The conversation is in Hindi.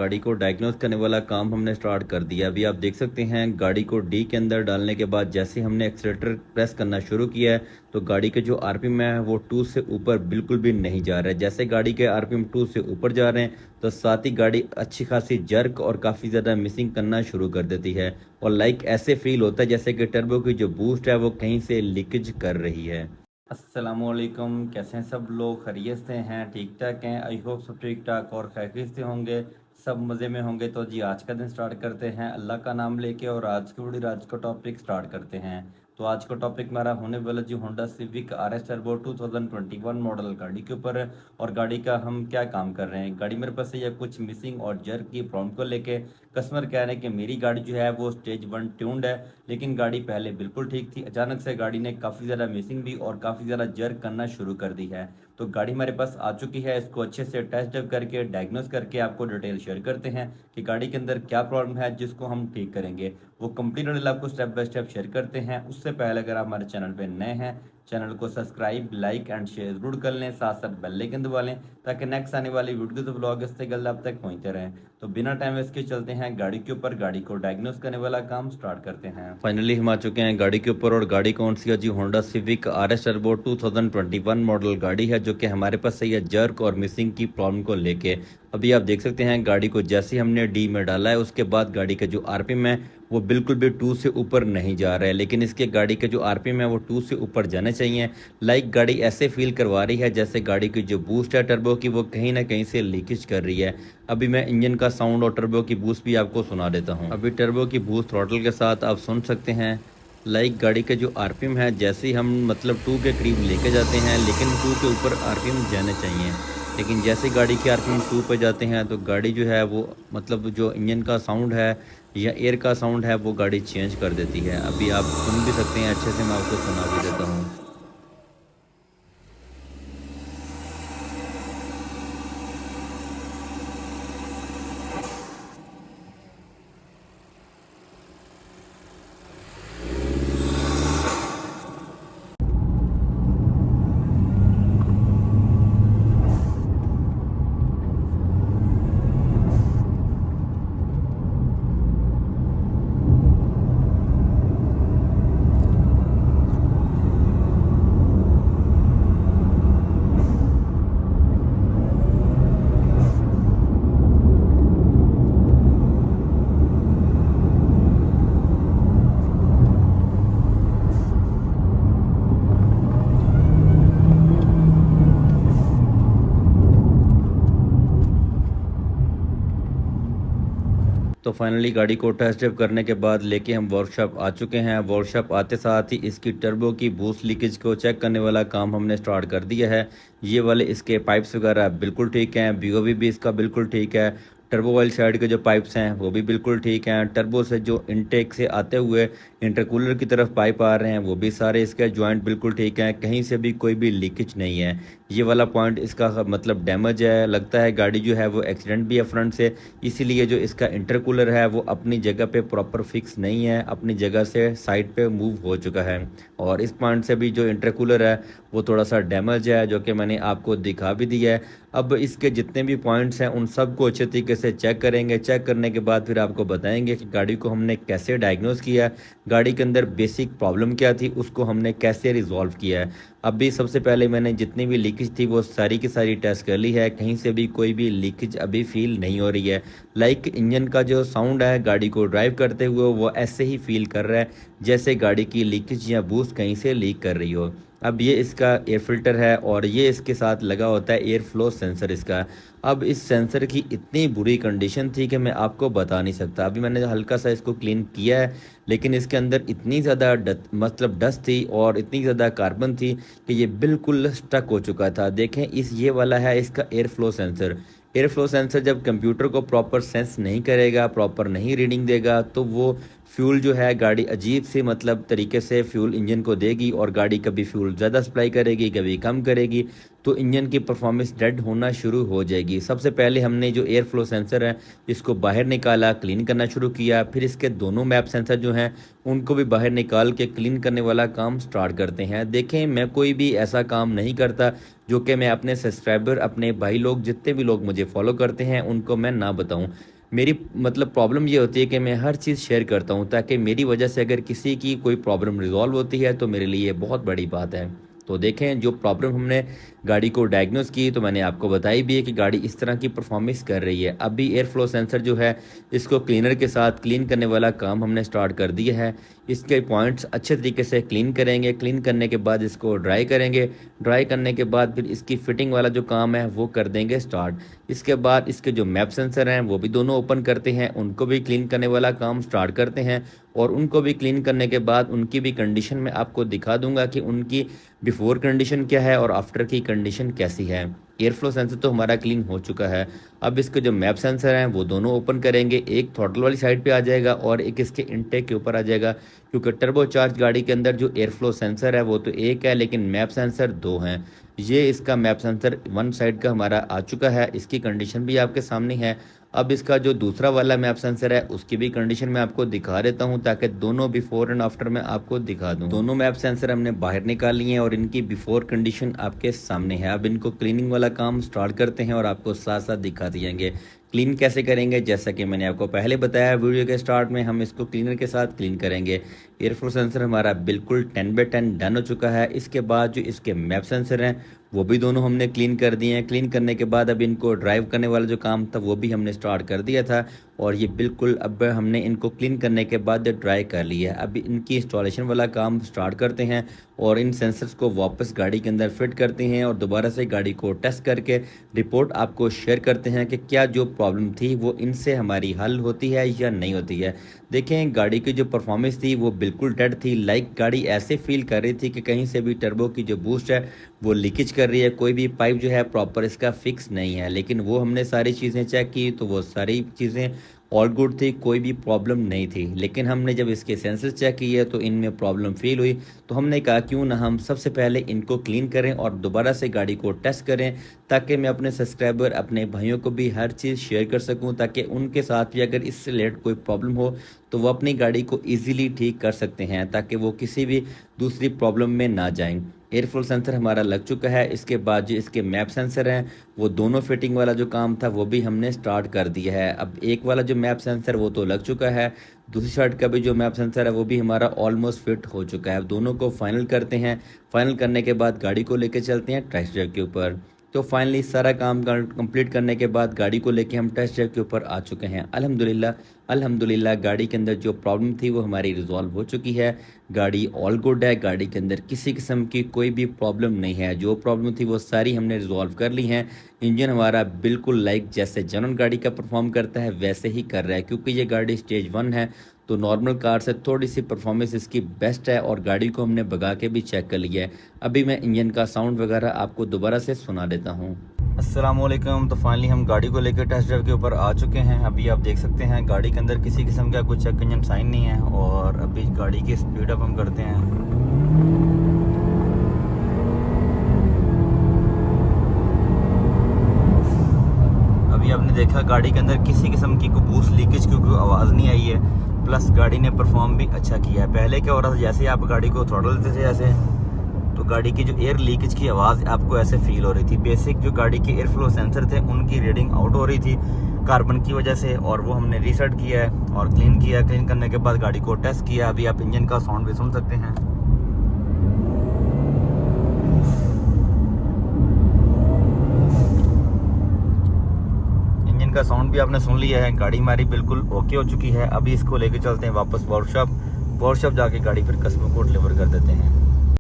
गाड़ी को डायग्नोस करने वाला काम हमने स्टार्ट कर दिया। अभी आप देख सकते हैं गाड़ी को डी के अंदर डालने के बाद जैसे हमने एक्सीलेटर प्रेस करना शुरू किया है तो गाड़ी के जो आरपीएम है वो 2 से ऊपर बिल्कुल भी नहीं जा रहा है। जैसे गाड़ी के आरपीएम 2 से ऊपर जा रहे हैं तो साथ ही गाड़ी अच्छी खासी जर्क और काफ़ी ज़्यादा मिसिंग करना शुरू कर देती है और लाइक ऐसे फील होता है जैसे कि टर्बो की जो बूस्ट है वो कहीं से लीकेज कर रही है। अस्सलामुअलैकुम, कैसे हैं सब लोग? खैरियत से हैं? ठीक ठाक हैं? आई होप सब ठीक ठाक और खैरियत से होंगे, सब मज़े में होंगे। तो जी आज का दिन स्टार्ट करते हैं अल्लाह का नाम लेके और आज की वीडियो आज का टॉपिक स्टार्ट करते हैं। तो आज का टॉपिक हमारा होने वाला जी Honda Civic R S turbo 2021 model गाड़ी के ऊपर है। और गाड़ी का हम क्या काम कर रहे हैं, गाड़ी मेरे पास है या कुछ मिसिंग और जर्क की प्रॉब्लम को लेके कस्टमर कह रहे हैं कि मेरी गाड़ी जो है वो स्टेज 1 ट्यून्ड है, लेकिन गाड़ी पहले बिल्कुल ठीक थी। अचानक से गाड़ी ने काफ़ी ज़्यादा मिसिंग भी और काफ़ी ज़्यादा जर्क करना शुरू कर दी है। तो गाड़ी हमारे पास आ चुकी है, इसको अच्छे से टेस्ट ड्राइव करके डायग्नोस करके आपको डिटेल शेयर करते हैं कि गाड़ी के अंदर क्या प्रॉब्लम है जिसको हम ठीक करेंगे। वो कंप्लीट डिटेल आपको स्टेप बाय स्टेप शेयर करते हैं। उससे पहले अगर आप हमारे चैनल पर नए हैं, चैनल को सब्सक्राइब लाइक एंड शेयर जरूर कर लें, साथ साथ बेल आइकन दबा लें ताकि नेक्स्ट आने वाली वीडियो तो ब्लॉग इससे जल्द आप तक पहुंचते रहें। तो बिना टाइम वेस्ट के चलते हैं गाड़ी के ऊपर, गाड़ी को डायग्नोस करने वाला काम स्टार्ट करते हैं। फाइनली हम आ चुके हैं गाड़ी के ऊपर और गाड़ी कौन सी है जी? Honda Civic R S turbo 2021 model गाड़ी है जो कि हमारे पास सही है जर्क और मिसिंग की प्रॉब्लम को लेके। अभी आप देख सकते हैं गाड़ी को जैसे हमने डी में डाला है उसके बाद गाड़ी का जो आरपीएम है वो बिल्कुल भी 2 से ऊपर नहीं जा रहा है, लेकिन इसके गाड़ी के जो आरपीएम है वो 2 से ऊपर जाने चाहिए। लाइक गाड़ी ऐसे फील करवा रही है जैसे गाड़ी की जो बूस्ट है टर्बो की वो कहीं ना कहीं से लीकेज कर रही है। अभी मैं इंजन का साउंड और टर्बो की बूस्ट भी आपको सुना देता हूँ। अभी टर्बो की बूस्ट थ्रॉटल के साथ आप सुन सकते हैं। लाइक गाड़ी के जो आरपीएम है जैसे ही हम मतलब 2 के करीब लेके जाते हैं, लेकिन 2 के ऊपर आरपीएम जाने चाहिए, लेकिन जैसे गाड़ी के आरपीएम 2 पे जाते हैं तो गाड़ी जो है वो मतलब जो इंजन का साउंड है या एयर का साउंड है वो गाड़ी चेंज कर देती है। अभी आप सुन भी सकते हैं, अच्छे से मैं आपको सुना भी देता हूँ। तो फाइनली गाड़ी को टेस्ट ड्राइव करने के बाद लेके हम वर्कशॉप आ चुके हैं। वर्कशॉप आते साथ ही इसकी टर्बो की बूस्ट लीकेज को चेक करने वाला काम हमने स्टार्ट कर दिया है। ये वाले इसके पाइप्स वगैरह बिल्कुल ठीक हैं, बीओवी भी इसका बिल्कुल ठीक है। टर्बो ऑयल साइड के जो पाइप्स हैं वो भी बिल्कुल ठीक हैं। टर्बो से जो इनटेक से आते हुए इंटरकूलर की तरफ पाइप आ रहे हैं वो भी सारे इसके जॉइंट बिल्कुल ठीक हैं, कहीं से भी कोई भी लीकेज नहीं है। ये वाला पॉइंट इसका मतलब डैमेज है, लगता है गाड़ी जो है वो एक्सीडेंट भी है फ्रंट से, इसीलिए जो इसका इंटरकूलर है वो अपनी जगह पे प्रॉपर फिक्स नहीं है, अपनी जगह से साइड पे मूव हो चुका है। और इस पॉइंट से भी जो इंटरकूलर है वो थोड़ा सा डैमेज है जो कि मैंने आपको दिखा भी दिया है। अब इसके जितने भी पॉइंट्स हैं उन सब को अच्छे तरीके से चेक करेंगे। चेक करने के बाद फिर आपको बताएंगे कि गाड़ी को हमने कैसे डायग्नोस किया, गाड़ी के अंदर बेसिक प्रॉब्लम क्या थी, उसको हमने कैसे रिजॉल्व किया है। अभी सबसे पहले मैंने जितनी भी लीकेज थी वो सारी की सारी टेस्ट कर ली है, कहीं से भी कोई भी लीकेज अभी फील नहीं हो रही है। लाइक इंजन का जो साउंड है गाड़ी को ड्राइव करते हुए वो ऐसे ही फील कर रहा है जैसे गाड़ी की लीकेज या बूस्ट कहीं से लीक कर रही हो। अब ये इसका एयर फिल्टर है और ये इसके साथ लगा होता है एयर फ्लो सेंसर इसका। अब इस सेंसर की इतनी बुरी कंडीशन थी कि मैं आपको बता नहीं सकता। अभी मैंने हल्का सा इसको क्लीन किया है, लेकिन इसके अंदर इतनी ज़्यादा मतलब डस्ट थी और इतनी ज़्यादा कार्बन थी कि ये बिल्कुल स्टक हो चुका था। देखें इस ये वाला है इसका air flow sensor. Air flow sensor जब कंप्यूटर को प्रॉपर सेंस नहीं करेगा, प्रॉपर नहीं रीडिंग देगा, तो वो फ्यूल जो है गाड़ी अजीब से मतलब तरीके से फ्यूल इंजन को देगी और गाड़ी कभी फ्यूल ज़्यादा सप्लाई करेगी, कभी कम करेगी। तो इंजन की परफॉर्मेंस डेड होना शुरू हो जाएगी। सबसे पहले हमने जो एयर फ्लो सेंसर है इसको बाहर निकाला, क्लीन करना शुरू किया। फिर इसके दोनों मैप सेंसर जो हैं उनको भी बाहर निकाल के क्लीन करने वाला काम स्टार्ट करते हैं। देखें, मैं कोई भी ऐसा काम नहीं करता जो कि मैं अपने सब्सक्राइबर, अपने भाई लोग, जितने भी लोग मुझे फॉलो करते हैं उनको मैं ना बताऊं। मेरी प्रॉब्लम ये होती है कि मैं हर चीज़ शेयर करता हूं, ताकि मेरी वजह से अगर किसी की कोई प्रॉब्लम रिजॉल्व होती है तो मेरे लिए बहुत बड़ी बात है। तो देखें, जो प्रॉब्लम हमने गाड़ी को डायग्नोस की तो मैंने आपको बताई भी है कि गाड़ी इस तरह की परफॉर्मेंस कर रही है। अभी एयर फ्लो सेंसर जो है इसको क्लीनर के साथ क्लीन करने वाला काम हमने स्टार्ट कर दिया है। इसके पॉइंट्स अच्छे तरीके से क्लीन करेंगे। क्लीन करने के बाद इसको ड्राई करेंगे। ड्राई करने के बाद फिर इसकी फिटिंग वाला जो काम है वो कर देंगे स्टार्ट। इसके बाद इसके जो मैप सेंसर हैं वो भी दोनों ओपन करते हैं, उनको भी क्लीन करने वाला काम स्टार्ट करते हैं। और उनको भी क्लीन करने के बाद उनकी भी कंडीशन में आपको दिखा दूंगा कि उनकी बिफोर कंडीशन क्या है और आफ्टर की कंडीशन कैसी है। एयर फ्लो सेंसर तो हमारा क्लीन हो चुका है। अब इसके जो मैप सेंसर हैं वो दोनों ओपन करेंगे। एक थ्रॉटल वाली साइड पे आ जाएगा और एक इसके इनटेक के ऊपर आ जाएगा, क्योंकि टर्बो चार्ज गाड़ी के अंदर जो एयर फ्लो सेंसर है वो तो एक है लेकिन मैप सेंसर दो हैं। ये इसका मैप सेंसर वन साइड का हमारा आ चुका है, इसकी कंडीशन भी आपके सामने है। अब इसका जो दूसरा वाला मैप सेंसर है उसकी भी कंडीशन मैं आपको दिखा देता हूं, ताकि दोनों बिफोर एंड आफ्टर में आपको दिखा दूं। दोनों मैप सेंसर हमने बाहर निकाल लिए हैं और इनकी बिफोर कंडीशन आपके सामने है। अब इनको क्लीनिंग वाला काम स्टार्ट करते हैं और आपको साथ साथ दिखा दिएंगे क्लीन कैसे करेंगे। जैसा कि मैंने आपको पहले बताया वीडियो के स्टार्ट में, हम इसको क्लीनर के साथ क्लीन करेंगे। एयर फ्लो सेंसर हमारा बिल्कुल 10/10 डन हो चुका है। इसके बाद जो इसके मैप सेंसर हैं वो भी दोनों हमने क्लीन कर दिए हैं। क्लीन करने के बाद अब इनको ड्राइव करने वाला जो काम था वो भी हमने स्टार्ट कर दिया था और ये बिल्कुल अब हमने इनको क्लीन करने के बाद ड्राई कर लिया है। अब इनकी इंस्टॉलेशन वाला काम स्टार्ट करते हैं और इन सेंसर्स को वापस गाड़ी के अंदर फिट करते हैं और दोबारा से गाड़ी को टेस्ट करके रिपोर्ट आपको शेयर करते हैं कि क्या जो प्रॉब्लम थी वो इनसे हमारी हल होती है या नहीं होती है। देखें, गाड़ी की जो परफॉर्मेंस थी वो बिल्कुल डेड थी। लाइक गाड़ी ऐसे फील कर रही थी कि कहीं से भी टर्बो की जो बूस्ट है वो लीकेज कर रही है, कोई भी पाइप जो है प्रॉपर इसका फिक्स नहीं है। लेकिन वो हमने सारी चीज़ें चेक की तो वो सारी चीज़ें ऑल गुड थी, कोई भी प्रॉब्लम नहीं थी। लेकिन हमने जब इसके सेंसर्स चेक किए तो इनमें प्रॉब्लम फील हुई, तो हमने कहा क्यों ना हम सबसे पहले इनको क्लीन करें और दोबारा से गाड़ी को टेस्ट करें, ताकि मैं अपने सब्सक्राइबर, अपने भाइयों को भी हर चीज़ शेयर कर सकूं, ताकि उनके साथ भी अगर इससे रिलेटेड कोई प्रॉब्लम हो तो वो अपनी गाड़ी को ईजिली ठीक कर सकते हैं, ताकि वो किसी भी दूसरी प्रॉब्लम में ना जाएं। एयर फ्लो सेंसर हमारा लग चुका है। इसके बाद जो इसके मैप सेंसर हैं वो दोनों फिटिंग वाला जो काम था वो भी हमने स्टार्ट कर दिया है। अब एक वाला जो मैप सेंसर वो तो लग चुका है, दूसरी साइड का भी जो मैप सेंसर है वो भी हमारा ऑलमोस्ट फिट हो चुका है। अब दोनों को फाइनल करते हैं। फाइनल करने के बाद गाड़ी को लेके चलते हैं टेस्ट ड्राइव के ऊपर। तो फाइनली सारा काम कंप्लीट करने के बाद गाड़ी को लेके हम टेस्ट ड्राइव के ऊपर आ चुके हैं। अल्हम्दुलिल्लाह गाड़ी के अंदर जो प्रॉब्लम थी वो हमारी रिजॉल्व हो चुकी है। गाड़ी ऑल गुड है, गाड़ी के अंदर किसी किस्म की कोई भी प्रॉब्लम नहीं है। जो प्रॉब्लम थी वो सारी हमने रिजॉल्व कर ली हैं। इंजन हमारा बिल्कुल लाइक जैसे जनरल गाड़ी का परफॉर्म करता है वैसे ही कर रहा है, क्योंकि ये गाड़ी स्टेज 1 है तो नॉर्मल कार से थोड़ी सी परफॉर्मेंस इसकी बेस्ट है। और गाड़ी को हमने भगा के भी चेक कर लिया है। अभी मैं इंजन का साउंड वगैरह आपको दोबारा से सुना देता हूँ। अस्सलामुअलैकुम। तो फाइनली हम गाड़ी को लेकर टेस्ट ड्राइव के ऊपर आ चुके हैं। अभी आप देख सकते हैं गाड़ी के अंदर किसी किस्म का कुछ चेक इंजन साइन नहीं है। और अभी गाड़ी की स्पीड अप हम करते हैं। अभी आपने देखा गाड़ी के अंदर किसी किस्म की कोई बूस्ट लीकेज की कोई आवाज़ नहीं आई है, प्लस गाड़ी ने परफॉर्म भी अच्छा किया है। पहले क्या हो रहा था, जैसे आप गाड़ी को थ्रॉटल देते थे ऐसे, तो गाड़ी की जो एयर लीकेज की आवाज़ आपको ऐसे फील हो रही थी। बेसिक जो गाड़ी के एयर फ्लो सेंसर थे उनकी रीडिंग आउट हो रही थी कार्बन की वजह से, और वो हमने रीसेट किया है और क्लीन किया। क्लीन करने के बाद गाड़ी को टेस्ट किया। अभी आप इंजन का साउंड भी सुन सकते हैं। इंजन का साउंड भी आपने सुन लिया है। गाड़ी हमारी बिल्कुल ओके हो चुकी है। अभी इसको लेके चलते हैं वापस वर्कशॉप जाके गाड़ी फिर कस्टमर को डिलीवर कर देते हैं।